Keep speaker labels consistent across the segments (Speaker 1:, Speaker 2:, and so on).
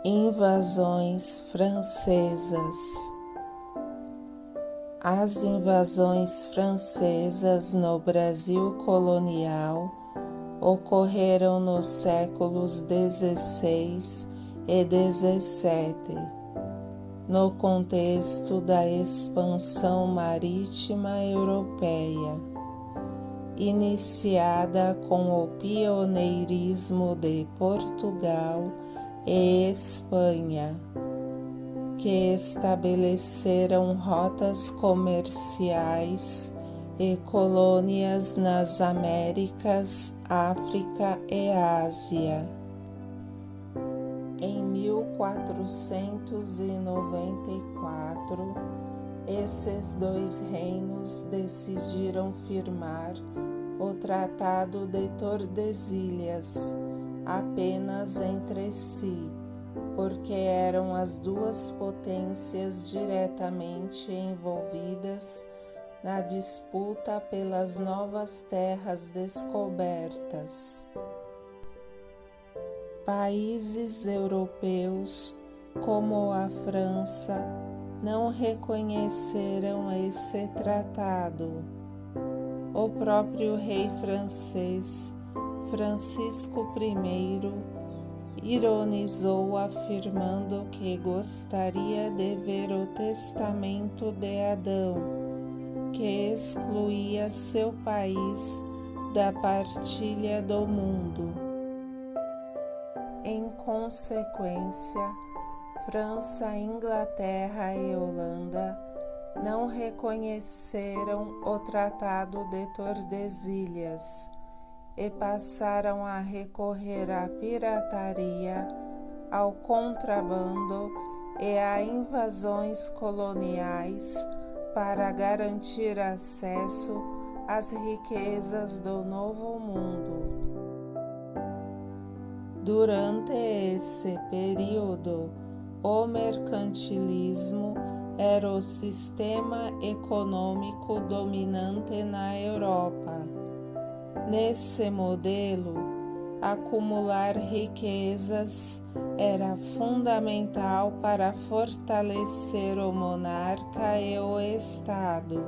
Speaker 1: Invasões francesas. As invasões francesas no Brasil colonial ocorreram nos séculos XVI e XVII, no contexto da expansão marítima europeia, iniciada com o pioneirismo de Portugal e Espanha, que estabeleceram rotas comerciais e colônias nas Américas, África e Ásia. Em 1494, esses dois reinos decidiram firmar o Tratado de Tordesilhas apenas entre si, porque eram as duas potências diretamente envolvidas na disputa pelas novas terras descobertas. Países europeus, como a França, não reconheceram esse tratado. O próprio rei francês, Francisco I, ironizou afirmando que gostaria de ver o testamento de Adão, que excluía seu país da partilha do mundo. Em consequência, França, Inglaterra e Holanda não reconheceram o Tratado de Tordesilhas e passaram a recorrer à pirataria, ao contrabando e a invasões coloniais para garantir acesso às riquezas do Novo Mundo. Durante esse período, o mercantilismo era o sistema econômico dominante na Europa. Nesse modelo, acumular riquezas era fundamental para fortalecer o monarca e o Estado,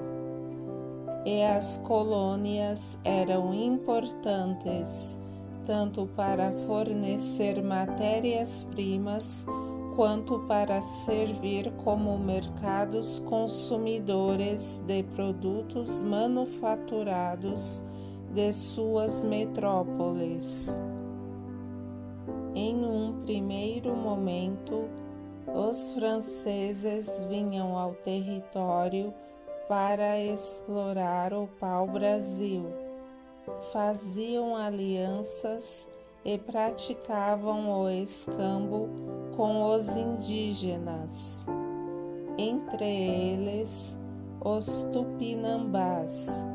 Speaker 1: e as colônias eram importantes tanto para fornecer matérias-primas quanto para servir como mercados consumidores de produtos manufaturados de suas metrópoles. Em um primeiro momento, os franceses vinham ao território para explorar o pau-brasil, faziam alianças e praticavam o escambo com os indígenas, entre eles os tupinambás,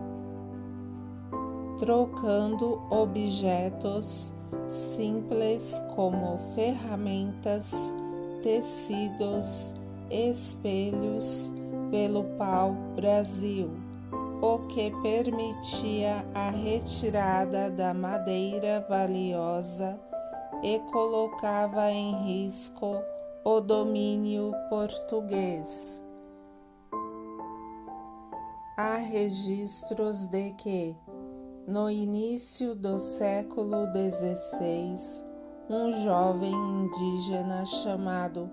Speaker 1: trocando objetos simples como ferramentas, tecidos, espelhos pelo pau-brasil, o que permitia a retirada da madeira valiosa e colocava em risco o domínio português. Há registros de que, no início do século XVI, um jovem indígena chamado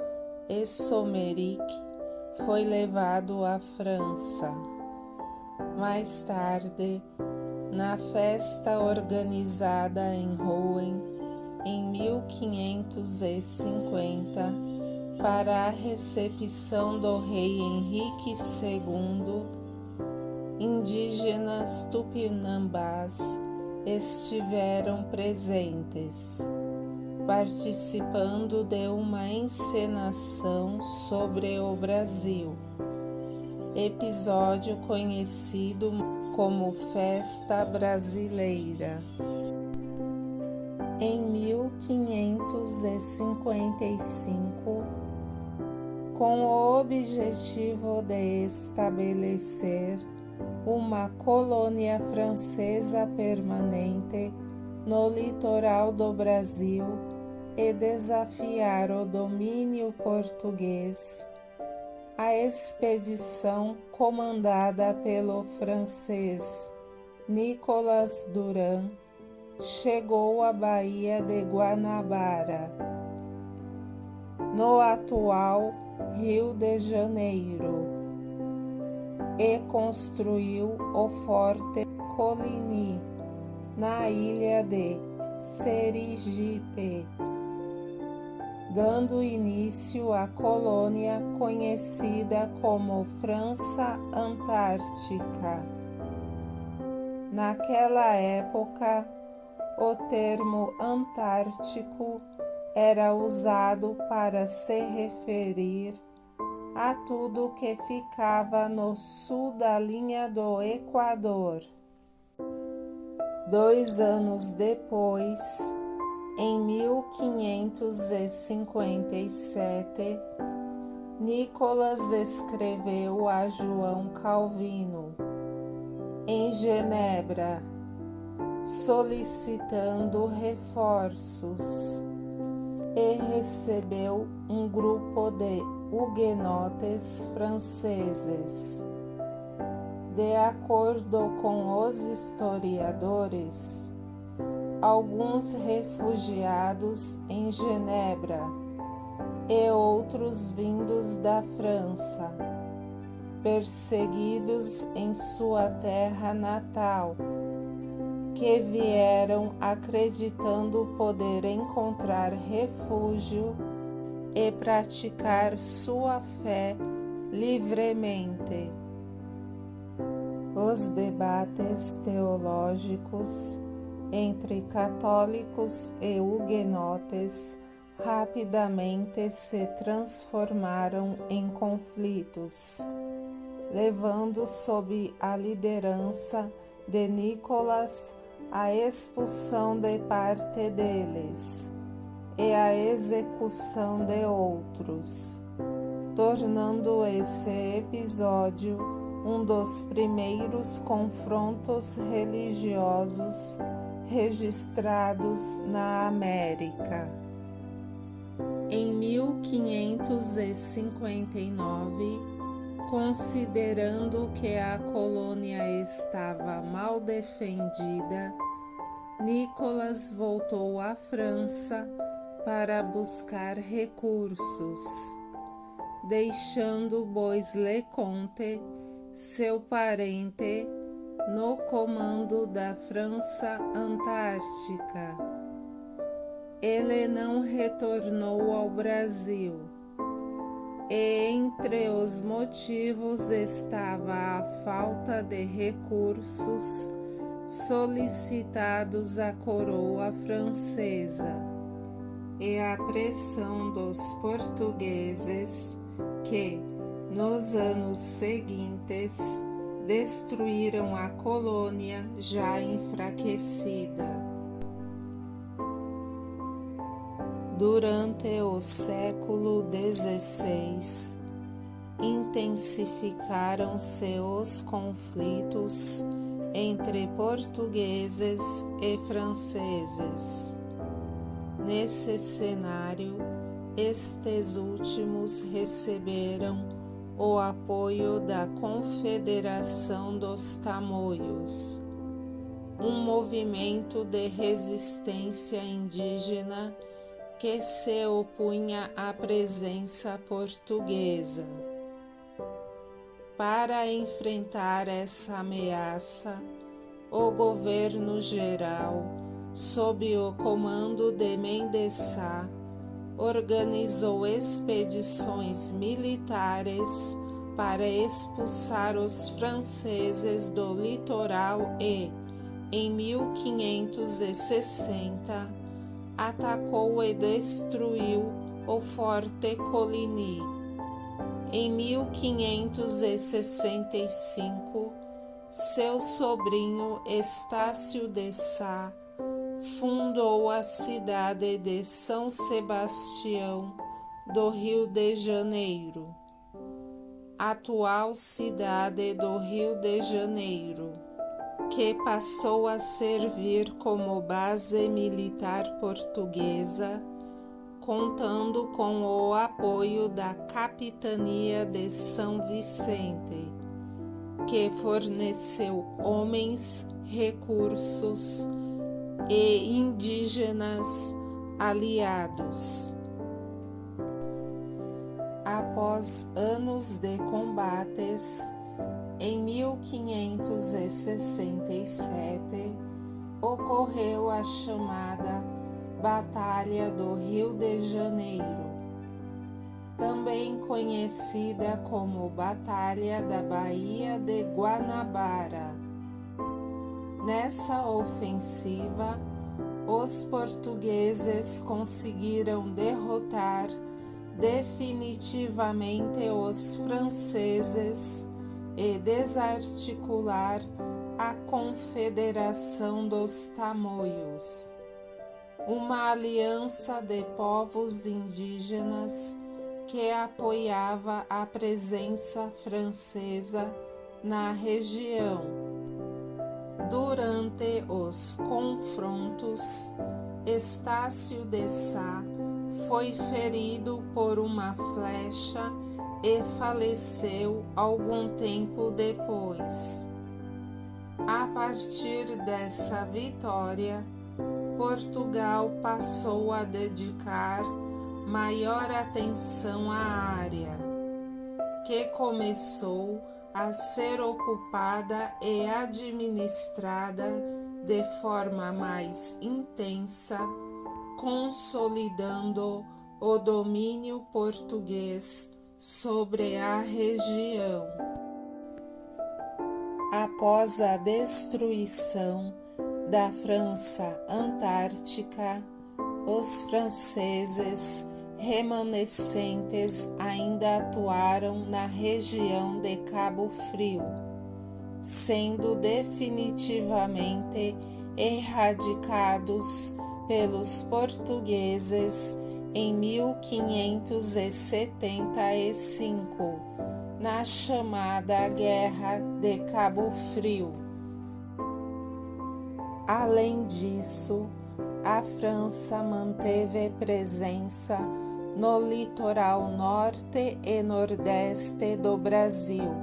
Speaker 1: Essomeric foi levado à França. Mais tarde, na festa organizada em Rouen, em 1550, para a recepção do rei Henrique II, indígenas tupinambás estiveram presentes, participando de uma encenação sobre o Brasil, episódio conhecido como Festa Brasileira. Em 1555, com o objetivo de estabelecer uma colônia francesa permanente no litoral do Brasil e desafiar o domínio português, a expedição comandada pelo francês Nicolas Durand chegou à Baía de Guanabara, no atual Rio de Janeiro, e construiu o Forte Coligny, na ilha de Sergipe, dando início à colônia conhecida como França Antártica. Naquela época, o termo Antártico era usado para se referir a tudo que ficava no sul da linha do Equador. 2 anos depois, em 1557, Nicolas escreveu a João Calvino, em Genebra, solicitando reforços, e recebeu um grupo de huguenotes franceses. De acordo com os historiadores, alguns refugiados em Genebra e outros vindos da França, perseguidos em sua terra natal, que vieram acreditando poder encontrar refúgio e praticar sua fé livremente. Os debates teológicos entre católicos e huguenotes rapidamente se transformaram em conflitos, levando sob a liderança de Nicolas a expulsão de parte deles e a execução de outros, tornando esse episódio um dos primeiros confrontos religiosos registrados na América. Em 1559, considerando que a colônia estava mal defendida, Nicolas voltou à França para buscar recursos, deixando Bois-le-Comte, seu parente, no comando da França Antártica. Ele não retornou ao Brasil, e entre os motivos estava a falta de recursos solicitados à coroa francesa e a pressão dos portugueses que, nos anos seguintes, destruíram a colônia já enfraquecida. Durante o século XVI, intensificaram-se os conflitos entre portugueses e franceses. Nesse cenário, estes últimos receberam o apoio da Confederação dos Tamoios, um movimento de resistência indígena que se opunha à presença portuguesa. Para enfrentar essa ameaça, o governo geral, sob o comando de Mendes Sá, organizou expedições militares para expulsar os franceses do litoral e, em 1560, atacou e destruiu o Forte Coligny. Em 1565, seu sobrinho Estácio de Sá fundou a cidade de São Sebastião do Rio de Janeiro, atual cidade do Rio de Janeiro, que passou a servir como base militar portuguesa contando com o apoio da Capitania de São Vicente, que forneceu homens, recursos e indígenas aliados. Após anos de combates, em 1567 ocorreu a chamada Batalha do Rio de Janeiro, também conhecida como Batalha da Baía de Guanabara. Nessa ofensiva, os portugueses conseguiram derrotar definitivamente os franceses e desarticular a Confederação dos Tamoios, uma aliança de povos indígenas que apoiava a presença francesa na região. Durante os confrontos, Estácio de Sá foi ferido por uma flecha e faleceu algum tempo depois. A partir dessa vitória, Portugal passou a dedicar maior atenção à área, que começou a ser ocupada e administrada de forma mais intensa, consolidando o domínio português sobre a região. Após a destruição da França Antártica, os franceses remanescentes ainda atuaram na região de Cabo Frio, sendo definitivamente erradicados pelos portugueses em 1575, na chamada Guerra de Cabo Frio. Além disso, a França manteve presença no litoral norte e nordeste do Brasil,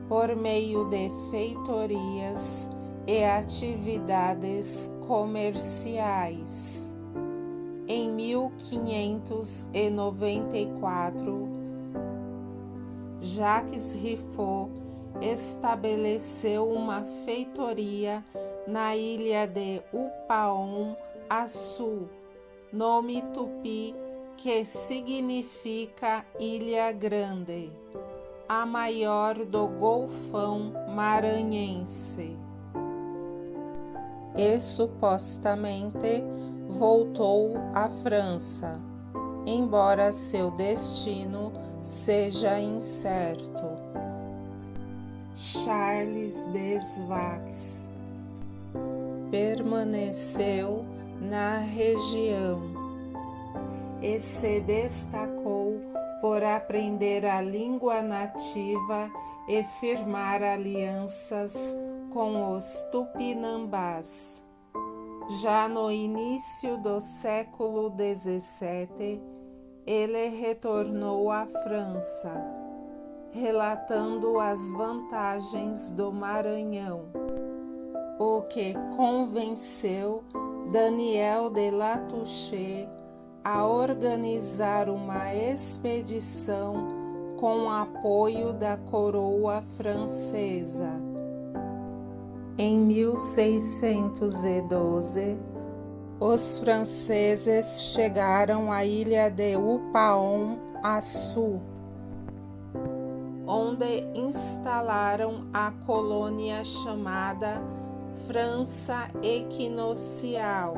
Speaker 1: por meio de feitorias e atividades comerciais. Em 1594, Jacques Rifaud estabeleceu uma feitoria na ilha de Upaon-Açu, nome tupi que significa Ilha Grande, a maior do Golfão Maranhense. E supostamente voltou à França, embora seu destino seja incerto. Charles Desvaques permaneceu na região e se destacou por aprender a língua nativa e firmar alianças com os tupinambás. Já no início do século XVII, ele retornou à França, relatando as vantagens do Maranhão, o que convenceu Daniel de Latouche a organizar uma expedição com apoio da coroa francesa. Em 1612, os franceses chegaram à ilha de Upaon-Açu, onde instalaram a colônia chamada França Equinocial,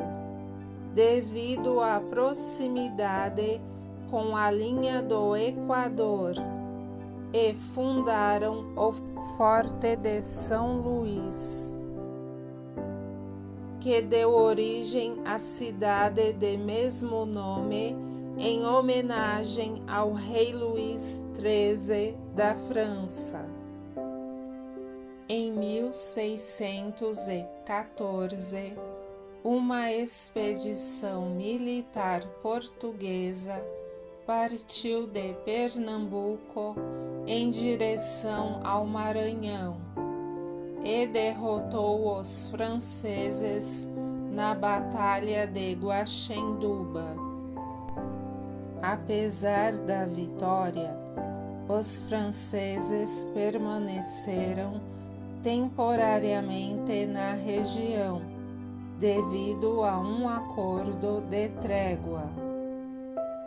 Speaker 1: devido à proximidade com a linha do Equador, e fundaram o Forte de São Luís, que deu origem à cidade de mesmo nome, em homenagem ao rei Luís XIII da França. Em 1614, uma expedição militar portuguesa partiu de Pernambuco em direção ao Maranhão e derrotou os franceses na Batalha de Guaxenduba. Apesar da vitória, os franceses permaneceram temporariamente na região, devido a um acordo de trégua.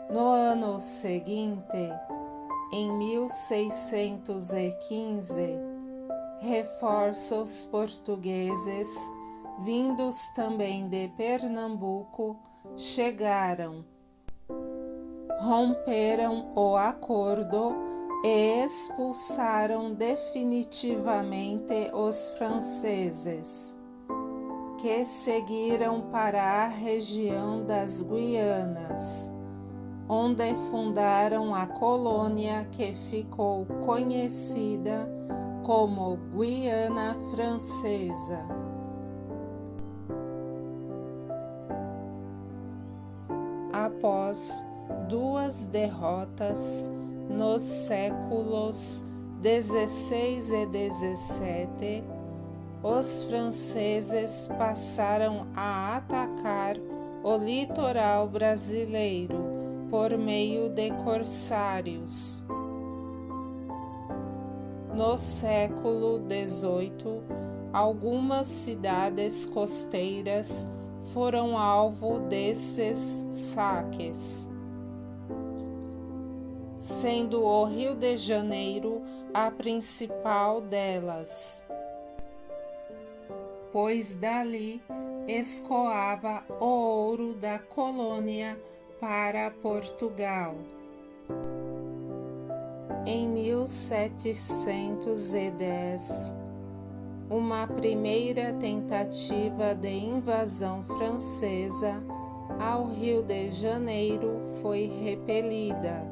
Speaker 1: No ano seguinte, em 1615, reforços portugueses, vindos também de Pernambuco, chegaram, romperam o acordo e expulsaram definitivamente os franceses, que seguiram para a região das Guianas, onde fundaram a colônia que ficou conhecida como Guiana Francesa. Após duas derrotas nos séculos XVI e XVII, os franceses passaram a atacar o litoral brasileiro por meio de corsários. No século XVIII, algumas cidades costeiras foram alvo desses saques, sendo o Rio de Janeiro a principal delas, pois dali escoava o ouro da colônia para Portugal. Em 1710, uma primeira tentativa de invasão francesa ao Rio de Janeiro foi repelida.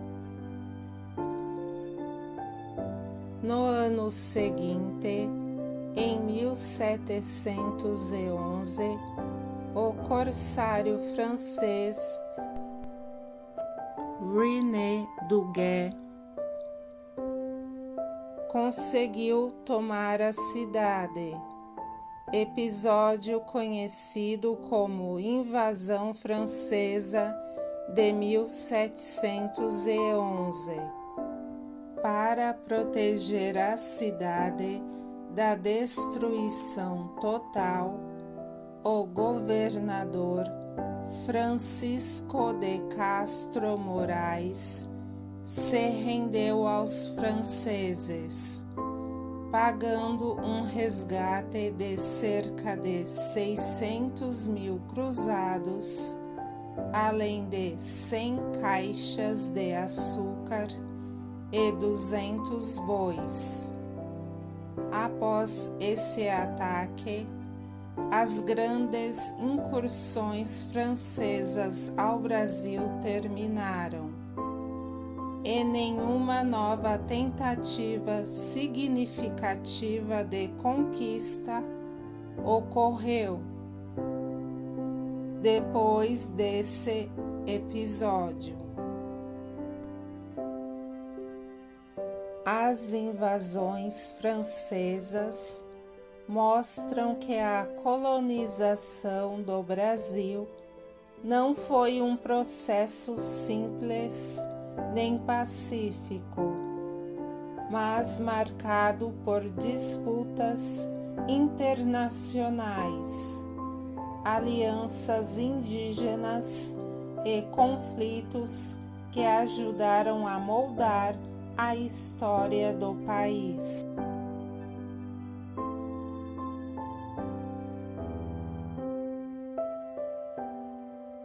Speaker 1: No ano seguinte, em 1711, o corsário francês René Duguay conseguiu tomar a cidade, episódio conhecido como Invasão Francesa de 1711. Para proteger a cidade da destruição total, o governador Francisco de Castro Moraes se rendeu aos franceses, pagando um resgate de cerca de 600.000 cruzados, além de 100 caixas de açúcar e 200 bois. Após esse ataque, as grandes incursões francesas ao Brasil terminaram, e nenhuma nova tentativa significativa de conquista ocorreu depois desse episódio. As invasões francesas mostram que a colonização do Brasil não foi um processo simples nem pacífico, mas marcado por disputas internacionais, alianças indígenas e conflitos que ajudaram a moldar a história do país.